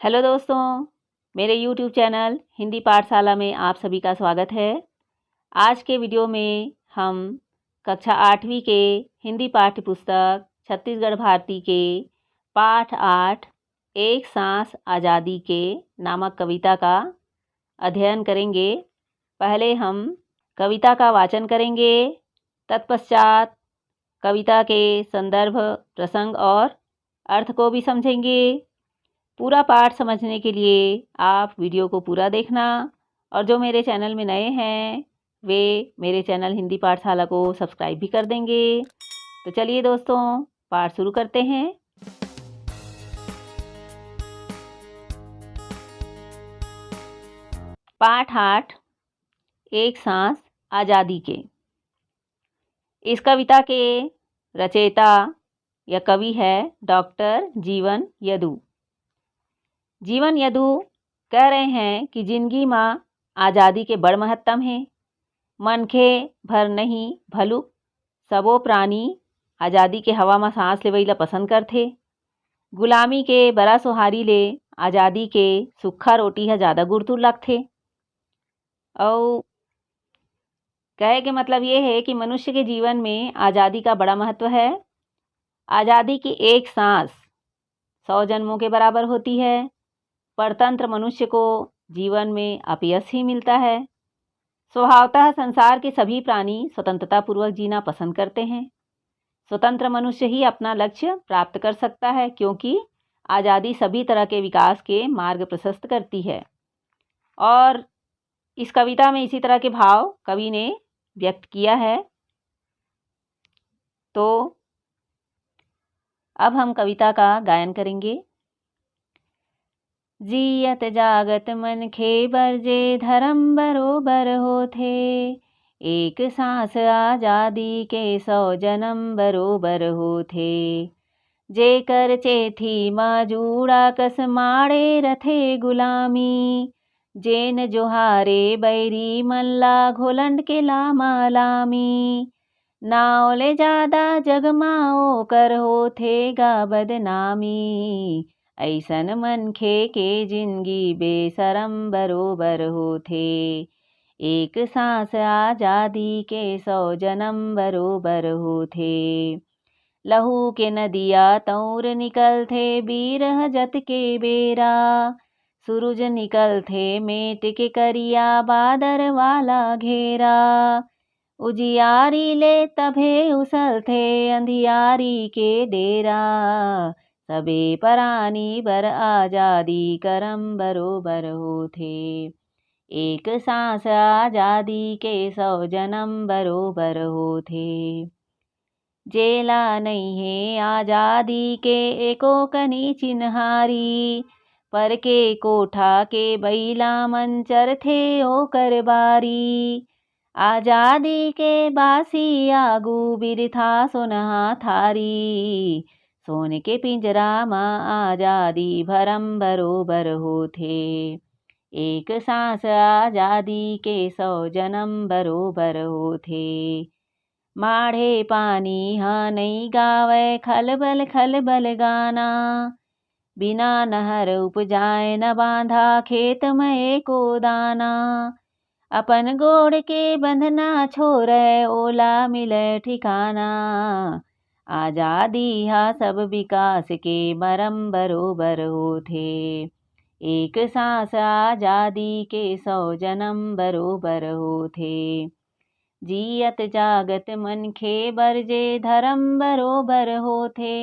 Hello दोस्तों, मेरे YouTube channel Hindi पाठशाला में आप सभी का स्वागत है। आज के वीडियो में हम कक्षा 8वीं के हिंदी पाठ्य पुस्तक छत्तीसगढ़ भारती के पाठ 8 एक सांस आज़ादी के नामक कविता का अध्ययन करेंगे। पहले हम कविता का वाचन करेंगे, तत्पश्चात कविता के संदर्भ, प्रसंग और अर्थ को भी समझेंगे। पूरा पाठ समझने के लिए आप वीडियो को पूरा देखना और जो मेरे चैनल में नए हैं वे मेरे चैनल हिंदी पाठशाला को सब्सक्राइब भी कर देंगे। तो चलिए दोस्तों, पाठ शुरू करते हैं। पाठ 8 एक सांस आज़ादी के। इस कविता के रचयिता या कवि है डॉक्टर जीवन यदु। जीवन यदु कह रहे हैं कि जिंदगी माँ आज़ादी के बड़ महत्तम है। मनखे भर नहीं भलु सबो प्राणी आज़ादी के हवा में सांस लेवई ला पसंद करथे। गुलामी के बड़ा सोहारी ले आज़ादी के सुक्खा रोटी है ज़्यादा गुड़तुर लगथे। और कहे के मतलब ये है कि मनुष्य के जीवन में आज़ादी का बड़ा महत्व है। आज़ादी की एक सांस 100 जन्मों के बराबर होती है। परतंत्र मनुष्य को जीवन में अपयश ही मिलता है। स्वभावतः संसार के सभी प्राणी स्वतंत्रता पूर्वक जीना पसंद करते हैं। स्वतंत्र मनुष्य ही अपना लक्ष्य प्राप्त कर सकता है, क्योंकि आज़ादी सभी तरह के विकास के मार्ग प्रशस्त करती है। और इस कविता में इसी तरह के भाव कवि ने व्यक्त किया है। तो अब हम कविता का गायन करेंगे। जियत जागत मन खे बरजे धर्म बरोबर होथे। एक सांस आज़ादी के 100 जन्म बरोबर होथे। जेकर चेथी माँ जूड़ा कस माड़े रथे गुलामी। जेन जोहारे बैरी मल्ला घोलंड के लामा लामी। नाव ले जादा जगमाओ कर होथे गा बदनामी। ऐसन मनखे के जिंदगी बेसरम बरोबर होथे। एक सांस आज़ादी के 100 जन्म बरोबर होथे। लहू के नदिया तौर निकलथे बीरह जत के बेरा। सूरज निकलथे मेट के करिया बादर वाला घेरा। उजियारी ले तभे उछलथे अंधियारी के डेरा। सबे प्राणी बर आज़ादी करम बरोबर होथे। एक सांस आज़ादी के 100 जन्म बरोबर होथे। जेला नहीं है आज़ादी के एको कनी चिन्हारी। पर के कोठा के बैला मंचर थे ओकर बारी। आज़ादी के बासी आगू बिरथा सोनहा थारी। सोन के पिंजरा माँ आज़ादी भरम बरोबर होथे। एक सांस आज़ादी के 100 जन्म बरोबर होथे। माढ़े पानी हा नहीं गावे खलबल गाना। बिना नहर उपजाए न बांधा खेत में एको दाना। अपन गोड़ के बंधना छोड़े ओला मिले ठिकाना। आज़ादी हा सब विकास के मरम बरोबर होथे। एक सांस आज़ादी के 100 जन्म बरोबर होथे। जियत जागत मन खे बरजे धर्म बरोबर होथे।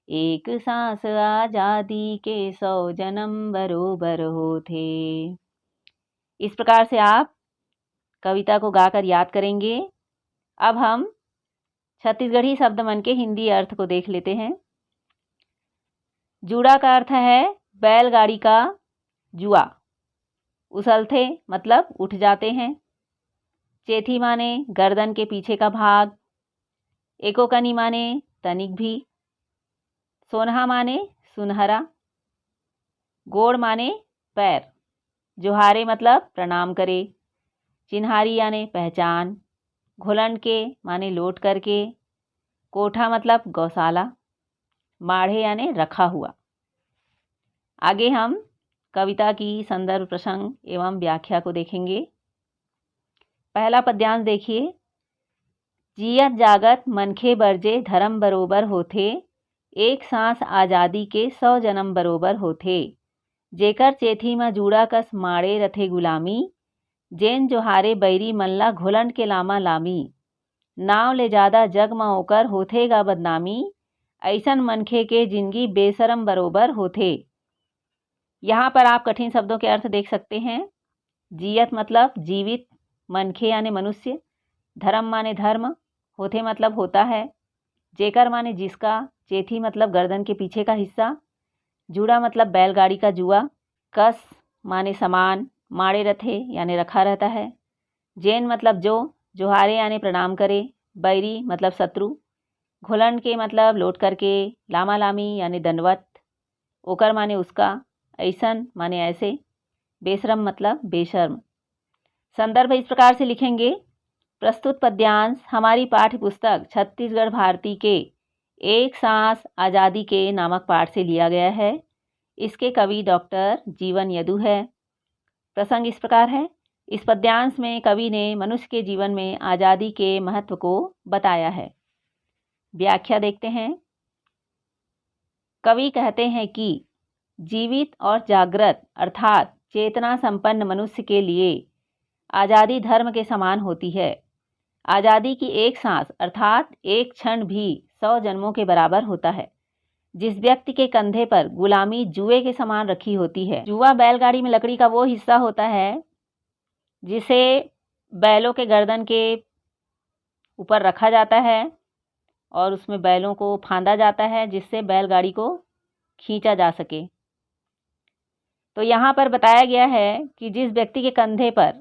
एक सांस आज़ादी के 100 जन्म बरोबर होथे। इस प्रकार से आप कविता को गाकर याद करेंगे। अब हम छत्तीसगढ़ी शब्द मन के हिंदी अर्थ को देख लेते हैं। जूड़ा का अर्थ है बैलगाड़ी का जुआ। उछलते मतलब उठ जाते हैं। चेथी माने गर्दन के पीछे का भाग। एकोकनी माने तनिक भी। सोनहा माने सुनहरा। गोड़ माने पैर। जोहारे मतलब प्रणाम करे। चिन्हारी यानी पहचान। घोलंड के माने लोट करके। कोठा मतलब गौशाला। माढ़े यानी रखा हुआ। आगे हम कविता की संदर्भ प्रसंग एवं व्याख्या को देखेंगे। पहला पद्यांश देखिए। जियत जागत मनखे बरजे धर्म बरोबर होथे, एक सांस आज़ादी के 100 जन्म बरोबर होथे। जेकर चेथी में जूड़ा कस माड़े रथे गुलामी, जेन जोहारे बैरी मल्ला घुलंड के लामा लामी। नाव ले जादा जग में ओकर होथेगा बदनामी, ऐसन मनखे के जिंदगी बेशरम बरोबर होथे। यहाँ पर आप कठिन शब्दों के अर्थ देख सकते हैं। जियत मतलब जीवित, मनखे यानी मनुष्य, धर्म माने धर्म, होथे मतलब होता है, जेकर माने जिसका, चेथी मतलब गर्दन के पीछे का हिस्सा, जूड़ा मतलब बैलगाड़ी का जुआ, कस माने समान, माड़े रथे यानी रखा रहता है, जैन मतलब जो, जोहारे यानी प्रणाम करे, बैरी मतलब शत्रु, घुलंड के मतलब लौट करके, लामा लामी यानी दंडवत, ओकर माने उसका, ऐसन माने ऐसे, बेशरम मतलब बेशर्म। संदर्भ इस प्रकार से लिखेंगे। प्रस्तुत पद्यांश हमारी पाठ्य पुस्तक छत्तीसगढ़ भारती के एक सांस आज़ादी के नामक पाठ से लिया गया है। इसके कवि डॉक्टर जीवन यदु है। प्रसंग इस प्रकार है। इस पद्यांश में कवि ने मनुष्य के जीवन में आज़ादी के महत्व को बताया है। व्याख्या देखते हैं। कवि कहते हैं कि जीवित और जागृत अर्थात चेतना संपन्न मनुष्य के लिए आज़ादी धर्म के समान होती है। आज़ादी की एक सांस अर्थात एक क्षण भी 100 जन्मों के बराबर होता है। जिस व्यक्ति के कंधे पर गुलामी जुए के समान रखी होती है। जुआ बैलगाड़ी में लकड़ी का वो हिस्सा होता है जिसे बैलों के गर्दन के ऊपर रखा जाता है और उसमें बैलों को फांदा जाता है जिससे बैलगाड़ी को खींचा जा सके। तो यहाँ पर बताया गया है कि जिस व्यक्ति के कंधे पर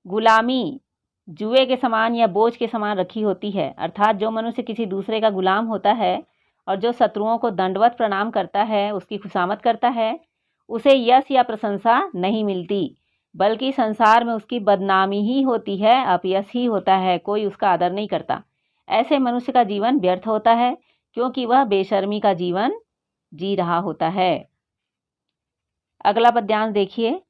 गुलामी जुए के समान या बोझ के समान रखी होती है, अर्थात जो मनुष्य किसी दूसरे का गुलाम होता है और जो शत्रुओं को दंडवत प्रणाम करता है, उसकी खुशामद करता है, उसे यश या प्रशंसा नहीं मिलती, बल्कि संसार में उसकी बदनामी ही होती है, अपयश ही होता है, कोई उसका आदर नहीं करता। ऐसे मनुष्य का जीवन व्यर्थ होता है क्योंकि वह बेशर्मी का जीवन जी रहा होता है। अगला पद्यांश देखिए।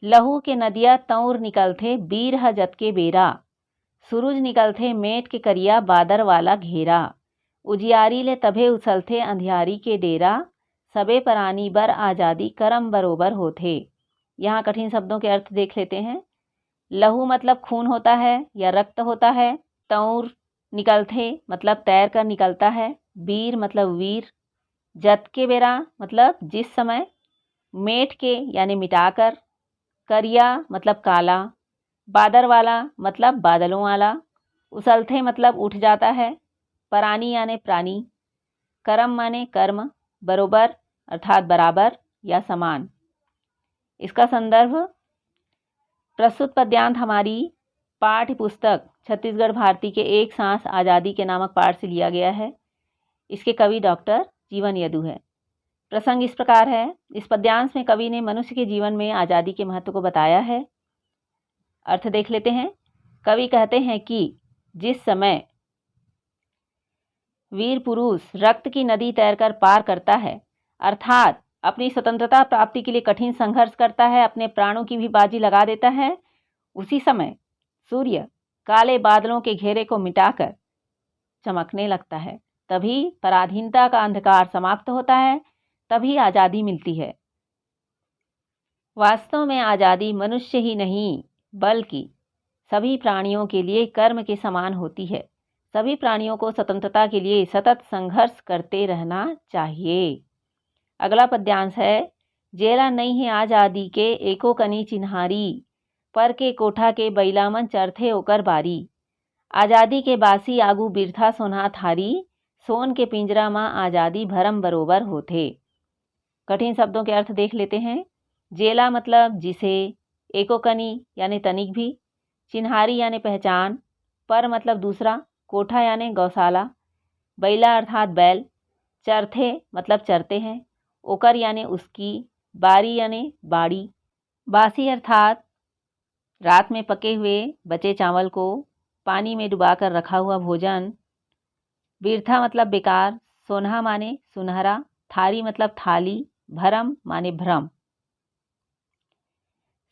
लहू के नदिया तौर निकलथे बीर जत के बेरा, सूरज निकलथे मेट के करिया बादर वाला घेरा। उजियारी ले तभे उछलथे अंधियारी के डेरा, सबे प्राणी बर आज़ादी करम बरोबर होथे। यहाँ कठिन शब्दों के अर्थ देख लेते हैं। लहू मतलब खून होता है या रक्त होता है। तौर निकलथे मतलब तैर कर निकलता है। बीर मतलब वीर। जत के बेरा मतलब जिस समय। मेट के यानी मिटाकर। करिया मतलब काला। बादर वाला मतलब बादलों वाला। उछलथे मतलब उठ जाता है। प्राणी यानी प्राणी। करम माने कर्म। बरोबर अर्थात बराबर या समान। इसका संदर्भ प्रस्तुत पद्यांश हमारी पाठ्य पुस्तक छत्तीसगढ़ भारती के एक सांस आज़ादी के नामक पाठ से लिया गया है। इसके कवि डॉक्टर जीवन यदु है। प्रसंग इस प्रकार है। इस पद्यांश में कवि ने मनुष्य के जीवन में आज़ादी के महत्व को बताया है। अर्थ देख लेते हैं। कवि कहते हैं कि जिस समय वीर पुरुष रक्त की नदी तैरकर पार करता है, अर्थात अपनी स्वतंत्रता प्राप्ति के लिए कठिन संघर्ष करता है, अपने प्राणों की भी बाजी लगा देता है, उसी समय सूर्य काले बादलों के घेरे को मिटाकर चमकने लगता है। तभी पराधीनता का अंधकार समाप्त होता है, तभी आज़ादी मिलती है। वास्तव में आज़ादी मनुष्य ही नहीं बल्कि सभी प्राणियों के लिए कर्म के समान होती है। सभी प्राणियों को स्वतंत्रता के लिए सतत संघर्ष करते रहना चाहिए। अगला पद्यांश है। जेला नहीं है आज़ादी के एको कनी चिन्हारी, पर के कोठा के बैलामन चरथे ओकर बारी। आज़ादी के बासी आगू बिरथा सोना थारी, सोन के पिंजरा मां आज़ादी भरम बरोबर होथे। कठिन शब्दों के अर्थ देख लेते हैं। जेला मतलब जिसे, एकोकनी यानी तनिक भी, चिन्हारी यानी पहचान, पर मतलब दूसरा, कोठा यानी गौशाला, बैला अर्थात बैल, चरथे मतलब चरते हैं, ओकर यानी उसकी, बारी यानी बाड़ी, बासी अर्थात रात में पके हुए बचे चावल को पानी में डुबाकर रखा हुआ भोजन, बिरथा मतलब बेकार, सोनहा माने सुनहरा, थारी मतलब थाली, भरम माने भ्रम।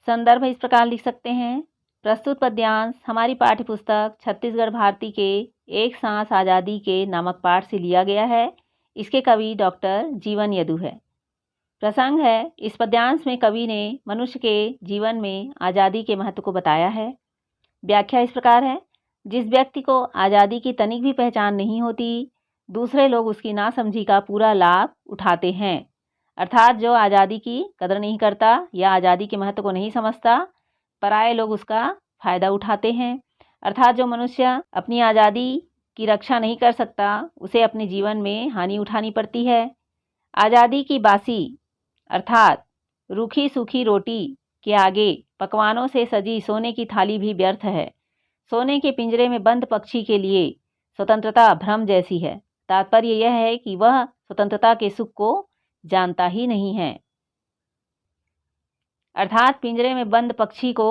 संदर्भ इस प्रकार लिख सकते हैं। प्रस्तुत पद्यांश हमारी पाठ्यपुस्तक छत्तीसगढ़ भारती के एक सांस आज़ादी के नामक पाठ से लिया गया है। इसके कवि डॉक्टर जीवन यदु है। प्रसंग है, इस पद्यांश में कवि ने मनुष्य के जीवन में आज़ादी के महत्व को बताया है। व्याख्या इस प्रकार है। जिस व्यक्ति को आज़ादी की तनिक भी पहचान नहीं होती, दूसरे लोग उसकी नासमझी का पूरा लाभ उठाते हैं। अर्थात जो आज़ादी की कदर नहीं करता या आज़ादी के महत्व को नहीं समझता, पराये लोग उसका फ़ायदा उठाते हैं। अर्थात जो मनुष्य अपनी आज़ादी की रक्षा नहीं कर सकता, उसे अपने जीवन में हानि उठानी पड़ती है। आज़ादी की बासी अर्थात रूखी सूखी रोटी के आगे पकवानों से सजी सोने की थाली भी व्यर्थ है। सोने के पिंजरे में बंद पक्षी के लिए स्वतंत्रता भ्रम जैसी है। तात्पर्य यह है कि वह स्वतंत्रता के सुख को जानता ही नहीं है। अर्थात पिंजरे में बंद पक्षी को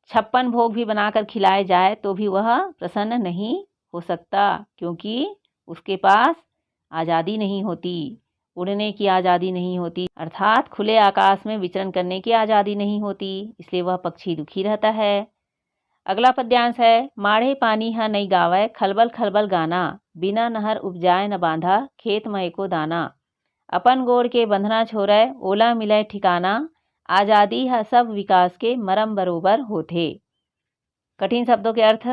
56 भोग भी बनाकर खिलाए जाए तो भी वह प्रसन्न नहीं हो सकता, क्योंकि उसके पास आज़ादी नहीं होती, उड़ने की आज़ादी नहीं होती, अर्थात खुले आकाश में विचरण करने की आज़ादी नहीं होती, इसलिए वह पक्षी दुखी रहता है। अगला पद्यांश है। माढ़े पानी ह नहीं गावै, खलबल खलबल गाना, बिना नहर उपजाए न बांधा, खेत में एको दाना, अपन गोड़ के बंधना छोड़ै, ओला मिलै ठिकाना, आज़ादी है सब विकास के मरम बरोबर होथे। कठिन शब्दों के अर्थ।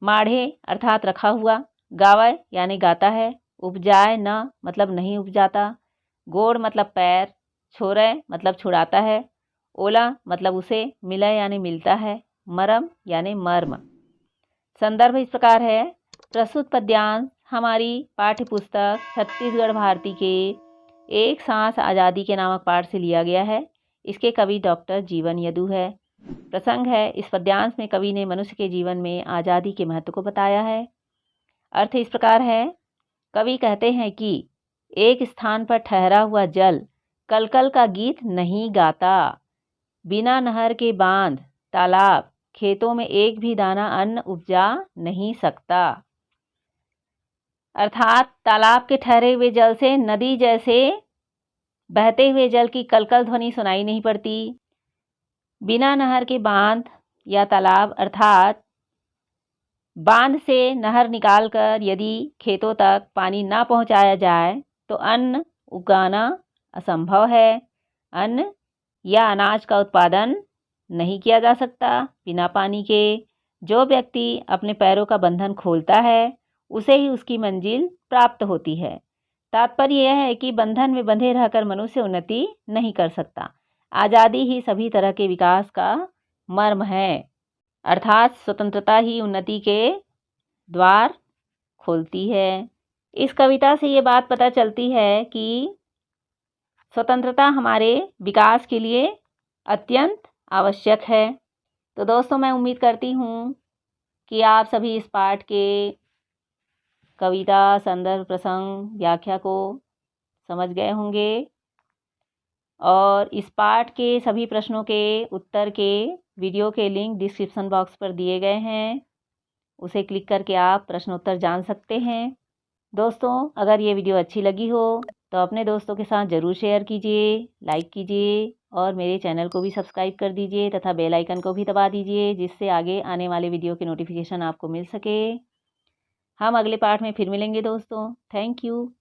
माढ़े अर्थात रखा हुआ, गावै यानी गाता है, उपजाए न मतलब नहीं उपजाता, गोड़ मतलब पैर, छोड़ै मतलब छुड़ाता है, ओला मतलब उसे, मिलै यानी मिलता है, मरम यानी मर्म। संदर्भ इस प्रकार है। प्रस्तुत पद्यांश हमारी पाठ्यपुस्तक छत्तीसगढ़ भारती के एक सांस आज़ादी के नामक पाठ से लिया गया है। इसके कवि डॉक्टर जीवन यदु है। प्रसंग है, इस पद्यांश में कवि ने मनुष्य के जीवन में आज़ादी के महत्व को बताया है। अर्थ इस प्रकार है। कवि कहते हैं कि एक स्थान पर ठहरा हुआ जल कलकल का गीत नहीं गाता, बिना नहर के बांध, तालाब, खेतों में एक भी दाना अन्न उपजा नहीं सकता। अर्थात तालाब के ठहरे हुए जल से नदी जैसे बहते हुए जल की कलकल ध्वनि सुनाई नहीं पड़ती। बिना नहर के बांध या तालाब अर्थात बांध से नहर निकालकर यदि खेतों तक पानी ना पहुंचाया जाए तो अन्न उगाना असंभव है। अन्न या अनाज का उत्पादन नहीं किया जा सकता बिना पानी के। जो व्यक्ति अपने पैरों का बंधन खोलता है उसे ही उसकी मंजिल प्राप्त होती है। तात्पर्य यह है कि बंधन में बंधे रहकर मनुष्य उन्नति नहीं कर सकता। आज़ादी ही सभी तरह के विकास का मर्म है, अर्थात स्वतंत्रता ही उन्नति के द्वार खोलती है। इस कविता से ये बात पता चलती है कि स्वतंत्रता हमारे विकास के लिए अत्यंत आवश्यक है। तो दोस्तों, मैं उम्मीद करती हूँ कि आप सभी इस पाठ के कविता, संदर्भ, प्रसंग, व्याख्या को समझ गए होंगे और इस पाठ के सभी प्रश्नों के उत्तर के वीडियो के लिंक डिस्क्रिप्शन बॉक्स पर दिए गए हैं। उसे क्लिक करके आप प्रश्नोत्तर जान सकते हैं। दोस्तों, अगर ये वीडियो अच्छी लगी हो तो अपने दोस्तों के साथ ज़रूर शेयर कीजिए, लाइक कीजिए और मेरे चैनल को भी सब्सक्राइब कर दीजिए तथा बेल आइकन को भी दबा दीजिए, जिससे आगे आने वाले वीडियो के नोटिफिकेशन आपको मिल सके। हम अगले पाठ में फिर मिलेंगे दोस्तों। Thank you.